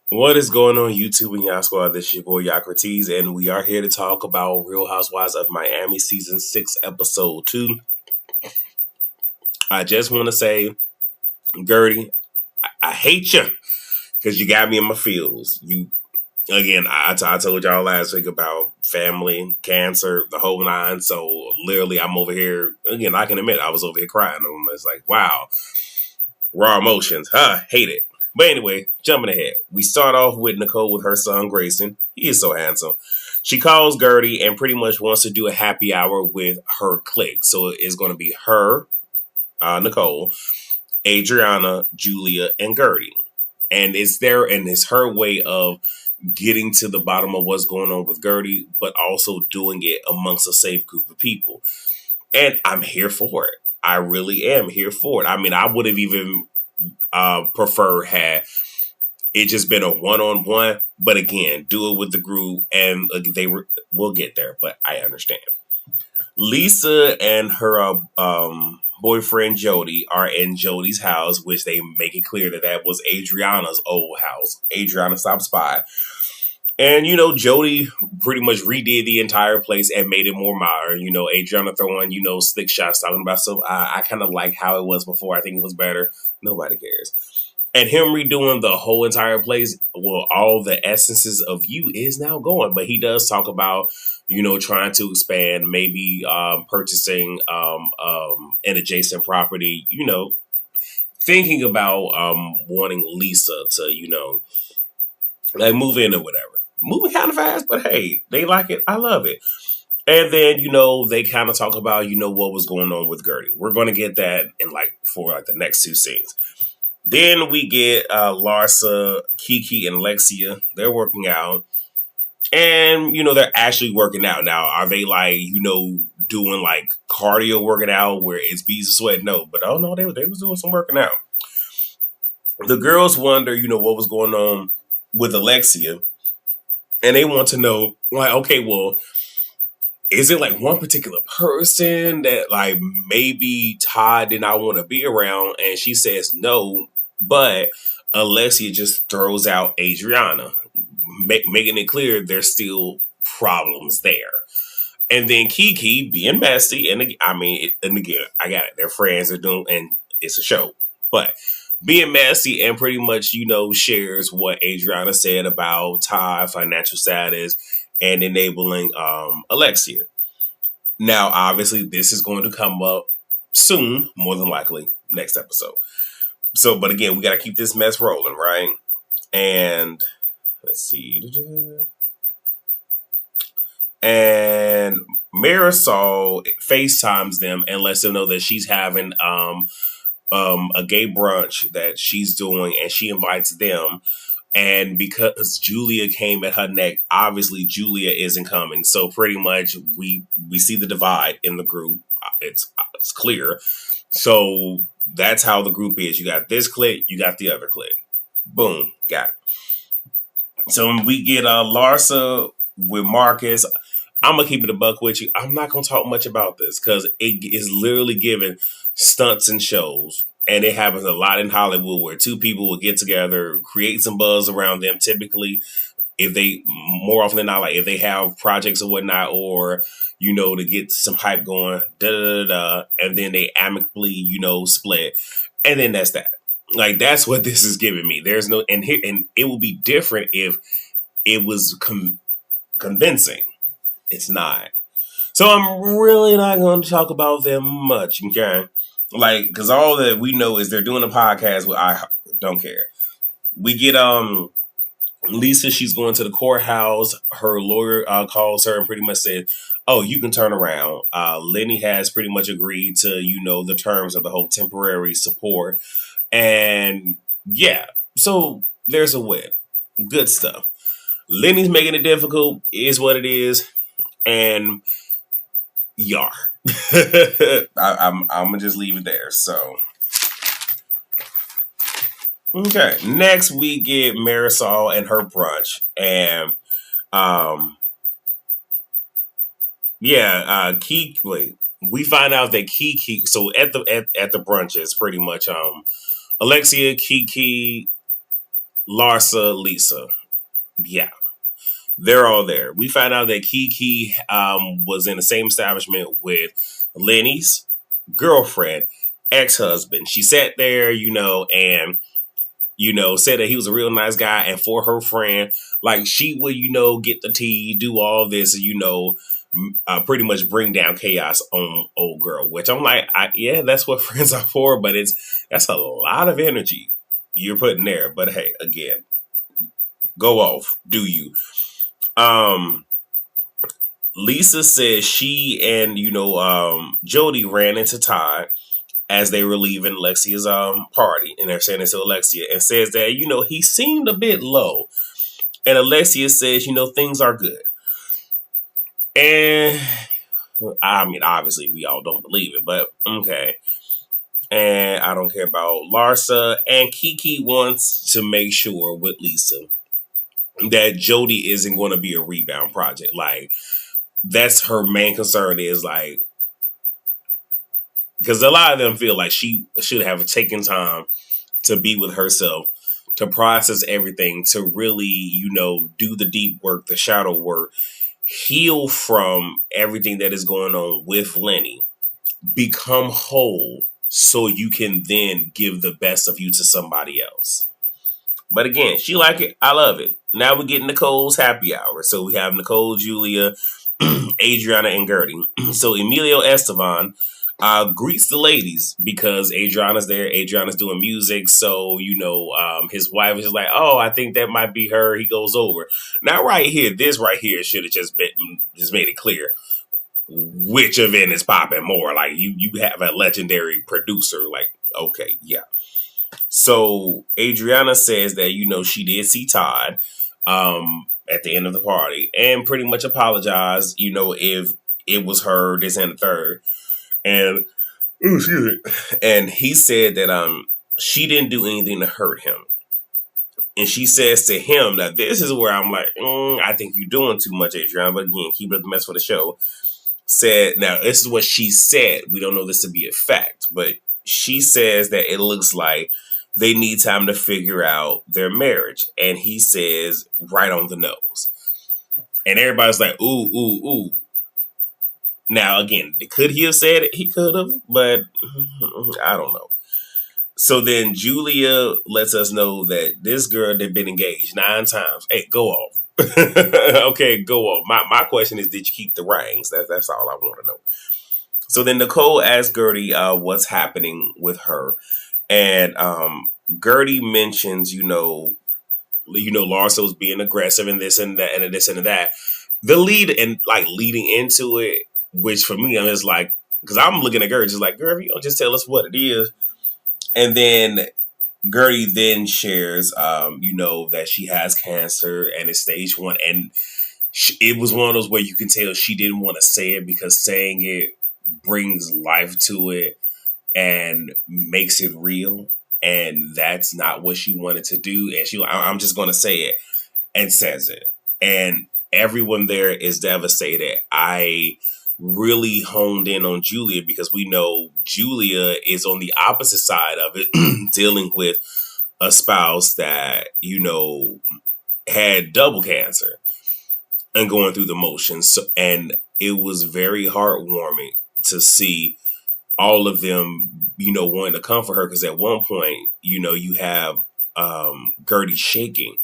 What is going on, YouTube and Y'all Squad? This is your boy Yocrates, and we are here to talk about Real Housewives of Miami Season 6, Episode 2. I just want to say, Gertie, I hate you because you got me in my feels. Again, I told y'all last week about family, cancer, the whole nine. So literally, I'm over here, again, I can admit I was over here crying. It's like, wow, raw emotions. Hate it. But anyway, jumping ahead, we start off with Nicole with her son Grayson. He is so handsome. She calls Gertie and pretty much wants to do a happy hour with her clique. So it's going to be her, Nicole, Adriana, Julia, and Gertie. And it's her way of getting to the bottom of what's going on with Gertie, but also doing it amongst a safe group of people. And I'm here for it. I really am here for it. I mean, I would have even preferred had it just been a one-on-one, but again, do it with the group, and we'll get there. But I understand. Lisa and her boyfriend Jody are in Jody's house, which they make it clear that was Adriana's old house. Adriana stops by. And, Jody pretty much redid the entire place and made it more modern. Adriana throwing, slick shots, talking about, so I kind of like how it was before. I think it was better. Nobody cares. And him redoing the whole entire place, well, all the essences of you is now gone. But he does talk about, trying to expand, maybe purchasing an adjacent property, thinking about wanting Lisa to, like move in or whatever. Moving kind of fast, but hey, they like it. I love it. And then, they kind of talk about, what was going on with Gertie. We're going to get that for the next two scenes. Then we get Larsa, Kiki, and Alexia. They're working out. And, they're actually working out. Now, are they doing cardio working out where it's beads of sweat? No. But, oh, no, they was doing some working out. The girls wonder, what was going on with Alexia. And they want to know, okay, well, is it one particular person that maybe Todd did not want to be around? And she says no, but Alexia just throws out Adriana, making it clear there's still problems there. And then Kiki being messy, and again, I got it. Their friends are doing, and it's a show, but being messy and pretty much, shares what Adriana said about Todd, financial status, and enabling Alexia. Now, obviously, this is going to come up soon, more than likely, next episode. So, but again, we got to keep this mess rolling, right? And let's see. And Marisol FaceTimes them and lets them know that she's having a gay brunch that she's doing, and she invites them. And because Julia came at her neck, obviously Julia isn't coming. So pretty much we see the divide in the group. It's clear. So that's how the group is. You got this clique, you got the other clique. Boom, got it. So we get Larsa with Marcus. I'm going to keep it a buck with you. I'm not going to talk much about this because it is literally given stunts and shows. And it happens a lot in Hollywood where two people will get together, create some buzz around them. Typically, more often than not, if they have projects or whatnot, or, to get some hype going, and then they amicably, split. And then that's that. That's what this is giving me. There's no, and it would be different if it was convincing. It's not. So I'm really not going to talk about them much, okay? Because all that we know is they're doing a podcast with I don't care. We get Lisa, she's going to the courthouse. Her lawyer calls her and pretty much said, oh, you can turn around. Lenny has pretty much agreed to, the terms of the whole temporary support. And yeah, so there's a win. Good stuff. Lenny's making it difficult, is what it is. And yar. I'm gonna just leave it there. So okay. Next we get Marisol and her brunch. And we find out that Kiki, so at the brunch is pretty much Alexia, Kiki, Larsa, Lisa. Yeah, they're all there. We find out that Kiki was in the same establishment with Lenny's girlfriend, ex-husband. She sat there, and said that he was a real nice guy, and for her friend, like she would, get the tea, do all this, pretty much bring down chaos on old girl. Which I'm like, yeah, that's what friends are for, but that's a lot of energy you're putting there. But hey, again, go off, do you? Um, Lisa says she and Jody ran into Todd as they were leaving Lexia's party, and they're saying this to Alexia, and says that he seemed a bit low, and Alexia says things are good, and I mean obviously we all don't believe it, but okay. And I don't care about Larsa, and Kiki wants to make sure with Lisa that Jody isn't going to be a rebound project. Like that's her main concern is like because a lot of them feel like she should have taken time to be with herself, to process everything, to really, do the deep work, the shadow work, heal from everything that is going on with Lenny, become whole so you can then give the best of you to somebody else. But again, she like it. I love it. Now we're getting Nicole's happy hour. So we have Nicole, Julia, Adriana, and Gertie. So Emilio Esteban greets the ladies because Adriana's there. Adriana's doing music. So, his wife is like, oh, I think that might be her. He goes over. Now, this right here should have just made it clear which event is popping more. Like, you have a legendary producer. Like, okay, yeah. So Adriana says that, she did see Todd at the end of the party and pretty much apologized, if it was her, this and the third. And excuse me. And he said that she didn't do anything to hurt him. And she says to him that this is where I'm like, I think you're doing too much, Adriana. But again, keep it the mess for the show. Said now this is what she said. We don't know this to be a fact, but she says that it looks like they need time to figure out their marriage. And he says right on the nose. And everybody's like, ooh, ooh, ooh. Now, again, could he have said it? He could have, but I don't know. So then Julia lets us know that this girl had been engaged 9 times. Hey, go off. Okay, go off. My question is, did you keep the rings? That's all I want to know. So then Nicole asks Gertie what's happening with her. And Gertie mentions, Larsa was being aggressive and this and that and this and that. The lead and like leading into it, which for me, I'm just like, because I'm looking at Gertie, just like, girl, you don't just tell us what it is. And then Gertie then shares, that she has cancer and it's stage 1. And it was one of those where you can tell she didn't want to say it because saying it brings life to it and makes it real. And that's not what she wanted to do. And I'm just going to say it, and says it. And everyone there is devastated. I really honed in on Julia because we know Julia is on the opposite side of it, dealing with a spouse that, had double cancer and going through the motions. So, and it was very heartwarming to see all of them, wanting to comfort her. Because at one point, you have Gertie shaking.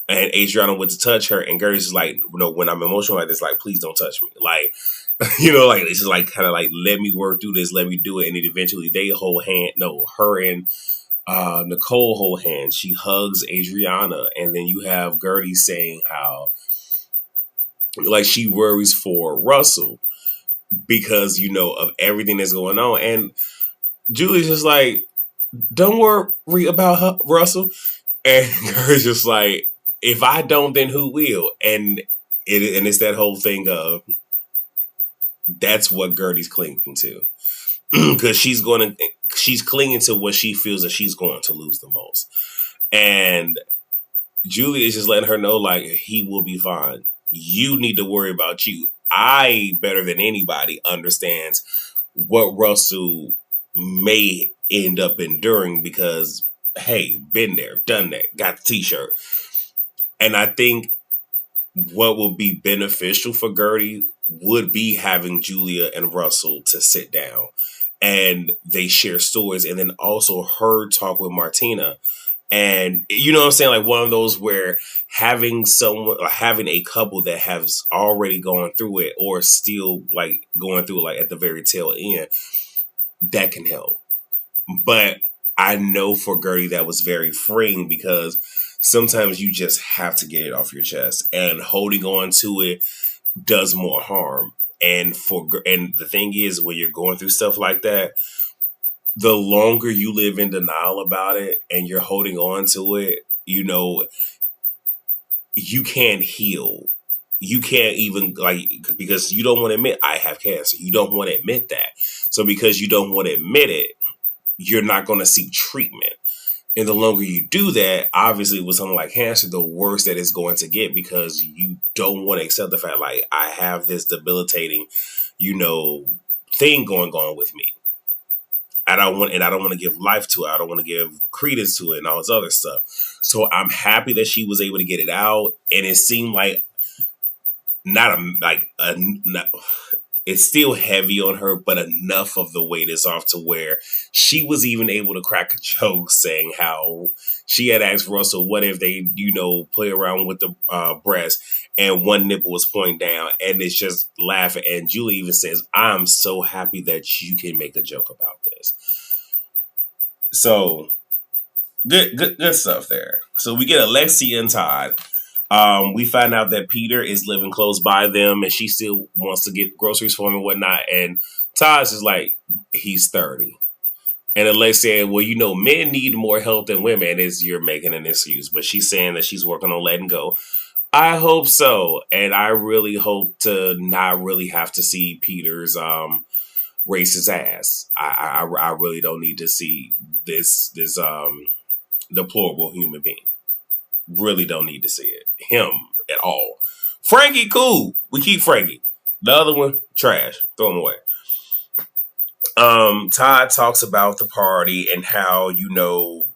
And Adriana went to touch her, and Gertie's just like, when I'm emotional like this, like, please don't touch me. Like, like, it's just like, kind of like, let me work through this, let me do it. And then eventually they hold hand. No, her and Nicole hold hands. She hugs Adriana. And then you have Gertie saying how, like, she worries for Russell because, of everything that's going on. And Julie's just like, don't worry about Russell. And Gertie's just like, if I don't, then who will? And it's that whole thing of that's what Gertie's clinging to, because she's clinging to what she feels that she's going to lose the most. And Julie is just letting her know, like, he will be fine. You need to worry about you. I, better than anybody, understands what Russell may end up enduring because, hey, been there, done that, got the t-shirt. And I think what would be beneficial for Gertie would be having Julia and Russell to sit down and they share stories, and then also her talk with Martina. And you know what I'm saying? Like one of those where having someone, having a couple that has already gone through it or still like going through it, like at the very tail end, that can help. But I know for Gertie that was very freeing because sometimes you just have to get it off your chest, and holding on to it does more harm. And the thing is, when you're going through stuff like that, the longer you live in denial about it and you're holding on to it, you know, you can't heal. You can't even like, because you don't want to admit I have cancer. You don't want to admit that. So because you don't want to admit it, you're not going to seek treatment. And the longer you do that, obviously with something like cancer, the worse that it's going to get because you don't want to accept the fact like I have this debilitating, you know, thing going on with me. I don't want to give life to it. I don't want to give credence to it and all this other stuff. So I'm happy that she was able to get it out, and it seemed like it's still heavy on her, but enough of the weight is off to where she was even able to crack a joke saying how she had asked Russell, what if they, you know, play around with the breast and one nipple was pointing down, and it's just laughing. And Julie even says, I'm so happy that you can make a joke about this. So good stuff there. So we get Alexia and Todd. We find out that Peter is living close by them and she still wants to get groceries for him and whatnot. And Todd's is like, he's 30. And Alexia, well, you know, men need more help than women, is you're making an excuse. But she's saying that she's working on letting go. I hope so. And I really hope to not really have to see Peter's racist ass. I really don't need to see this deplorable human being. Really don't need to see it. Him at all. Frankie, cool. We keep Frankie. The other one, trash. Throw him away. Todd talks about the party and how, you know,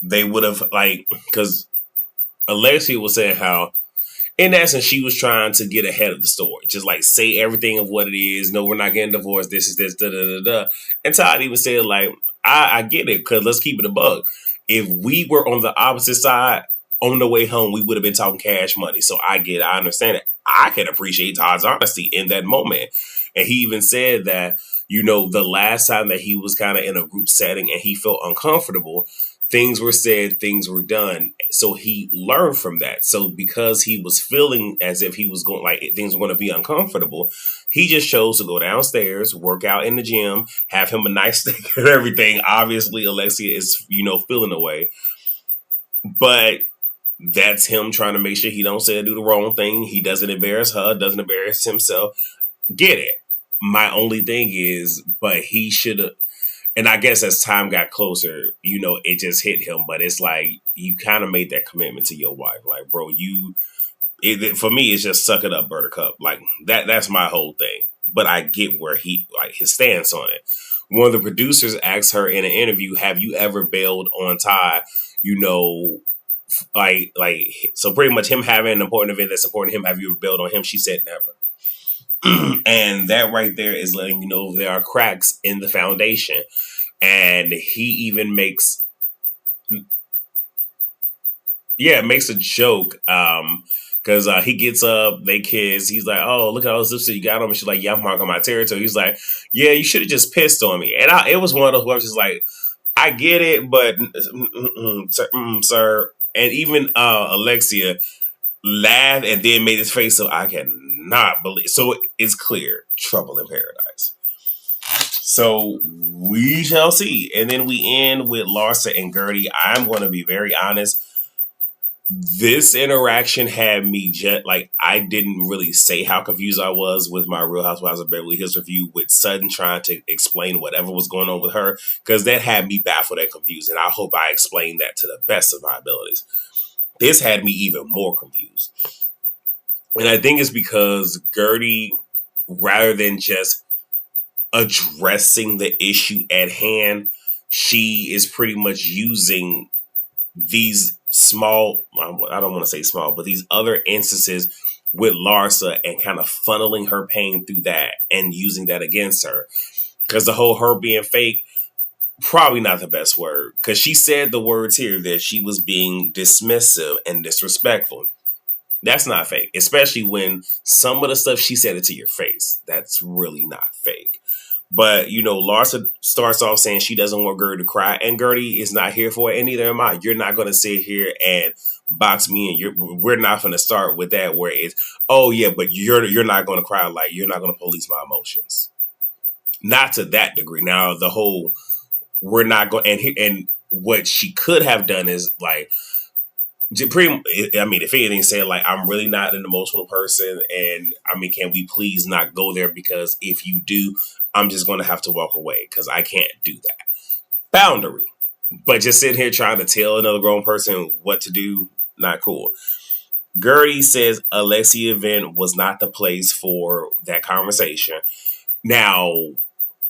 they would have, like, because Alexia was saying how, in essence, she was trying to get ahead of the story. Just like say everything of what it is. No, we're not getting divorced. This is this, da da da da. And Todd even said, like, I get it, because let's keep it a bug. If we were on the opposite side on the way home, we would have been talking cash money. So I get it. I understand it. I can appreciate Todd's honesty in that moment. And he even said that, you know, the last time that he was kind of in a group setting and he felt uncomfortable, things were said, things were done. So he learned from that. So because he was feeling as if he was going, like things were going to be uncomfortable, he just chose to go downstairs, work out in the gym, have him a nice steak and everything. Obviously, Alexia is, you know, feeling away. But that's him trying to make sure he don't say or do the wrong thing. He doesn't embarrass her, doesn't embarrass himself. Get it. My only thing is, but he should have, and I guess as time got closer, you know, it just hit him. But it's like, you kind of made that commitment to your wife. Like, bro, for me, it's just suck it up, Buttercup. Like, that's my whole thing. But I get where his stance on it. One of the producers asked her in an interview, have you ever bailed on Todd? You know, so pretty much him having an important event that's supporting him, have you ever bailed on him? She said never. And that right there is letting you know there are cracks in the foundation. And he even makes a joke because he gets up, they kiss. He's like, oh, look at all this lipstick you got on me. She's like, yeah, I'm marking my territory. He's like, yeah, you should have just pissed on me. And it was one of those where I was just like, I get it, but sir. And even Alexia laughed and then made his face, so I cannot believe. So it's clear, trouble in paradise. So we shall see. And then we end with Larsa and Gertie. I'm going to be very honest. This interaction had me I didn't really say how confused I was with my Real Housewives of Beverly Hills review with Sutton trying to explain whatever was going on with her, because that had me baffled and confused. And I hope I explained that to the best of my abilities. This had me even more confused. And I think it's because Gertie, rather than just addressing the issue at hand, she is pretty much using these small, I don't want to say small, but these other instances with Larsa and kind of funneling her pain through that and using that against her. Because the whole her being fake, probably not the best word. Because she said the words here that she was being dismissive and disrespectful. That's not fake, especially when some of the stuff she said it to your face. That's really not fake. But, Larsa starts off saying she doesn't want Gertie to cry, and Gertie is not here for it, and neither am I. You're not going to sit here and box me in. We're not going to start with that where it's, oh, yeah, but you're not going to cry, like you're not going to police my emotions. Not to that degree. Now, the whole, we're not going, and what she could have done is like, if anything, said like, I'm really not an emotional person, and can we please not go there, because if you do, I'm just going to have to walk away because I can't do that. Boundary. But just sitting here trying to tell another grown person what to do, not cool. Gertie says Alexia event was not the place for that conversation. Now,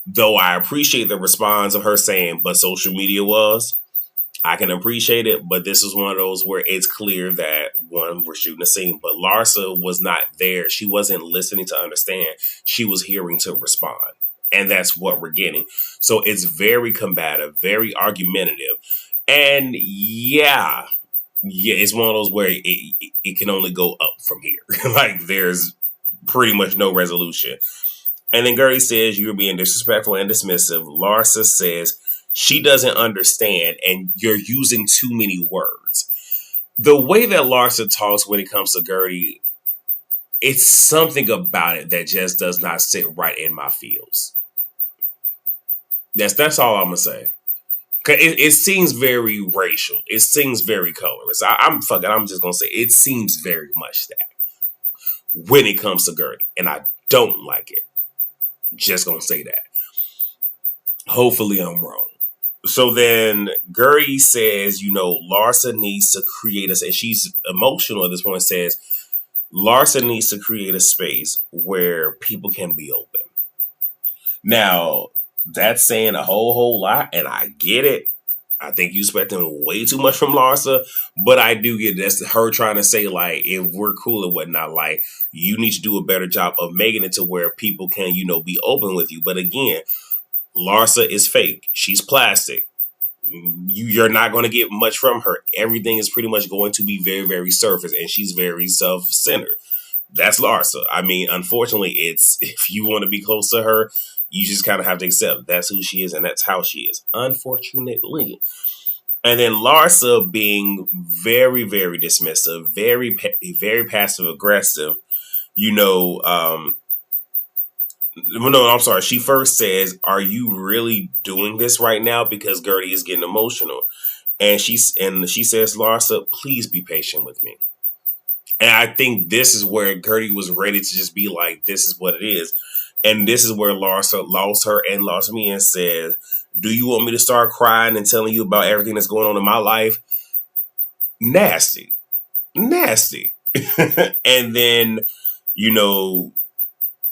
though I appreciate the response of her saying, but social media was, I can appreciate it, but this is one of those where it's clear that, one, we're shooting a scene, but Larsa was not there. She wasn't listening to understand. She was hearing to respond. And that's what we're getting. So it's very combative, very argumentative. And yeah, it's one of those where it can only go up from here. Like there's pretty much no resolution. And then Gertie says you're being disrespectful and dismissive. Larsa says she doesn't understand and you're using too many words. The way that Larsa talks when it comes to Gertie, it's something about it that just does not sit right in my feels. That's all I'm gonna say. It seems very racial. It seems very colorist. I'm just gonna say it seems very much that when it comes to Gertie, and I don't like it. Just gonna say that. Hopefully I'm wrong. So then Gertie says, Larsa needs to create and she's emotional at this point, says Larsa needs to create a space where people can be open. Now, that's saying a whole lot, and I get it. I think you expecting way too much from Larsa, but I do get that's her trying to say, like, if we're cool and whatnot, like, you need to do a better job of making it to where people can, be open with you. But again, Larsa is fake. She's plastic. You're not going to get much from her. Everything is pretty much going to be very, very surface, and she's very self-centered. That's Larsa. Unfortunately, it's if you want to be close to her, you just kind of have to accept that's who she is and that's how she is, unfortunately. And then Larsa being very, very dismissive, very, very passive aggressive. No, I'm sorry. She first says, "Are you really doing this right now?" Because Gertie is getting emotional, and she says, "Larsa, please be patient with me." And I think this is where Gertie was ready to just be like, "This is what it is." And this is where Larsa lost her and lost me and said, do you want me to start crying and telling you about everything that's going on in my life? Nasty. And then,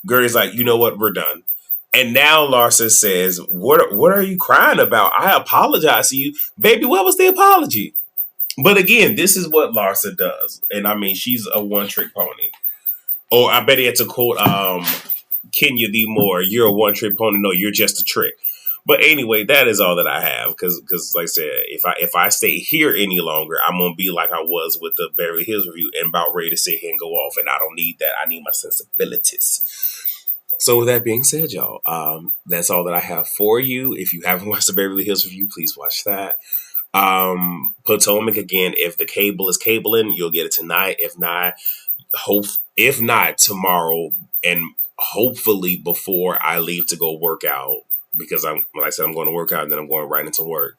Gertie's like, you know what? We're done. And now Larsa says, what are you crying about? I apologize to you. Baby, what was the apology? But again, this is what Larsa does. And she's a one-trick pony. Or I bet he had to quote Kenya D. Moore, you're a one-trick pony. No, you're just a trick. But anyway, that is all that I have. Because like I said, if I stay here any longer, I'm going to be like I was with the Beverly Hills review and about ready to sit here and go off. And I don't need that. I need my sensibilities. So with that being said, y'all, that's all that I have for you. If you haven't watched the Beverly Hills review, please watch that. Potomac, again, if the cable is cabling, you'll get it tonight. If not tomorrow, and hopefully before I leave to go work out, because like I said, I'm going to work out and then I'm going right into work,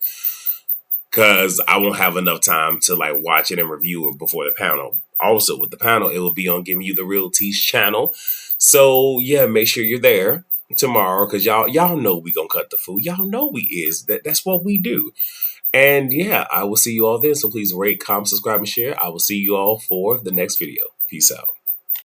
because I won't have enough time to like watch it and review it before the panel. Also with the panel, it will be on Giving You the Real Tease channel. So yeah, make sure you're there tomorrow, because y'all know we gonna cut the food. Y'all know we is. That's what we do. And yeah, I will see you all then. So please rate, comment, subscribe, and share. I will see you all for the next video. Peace out.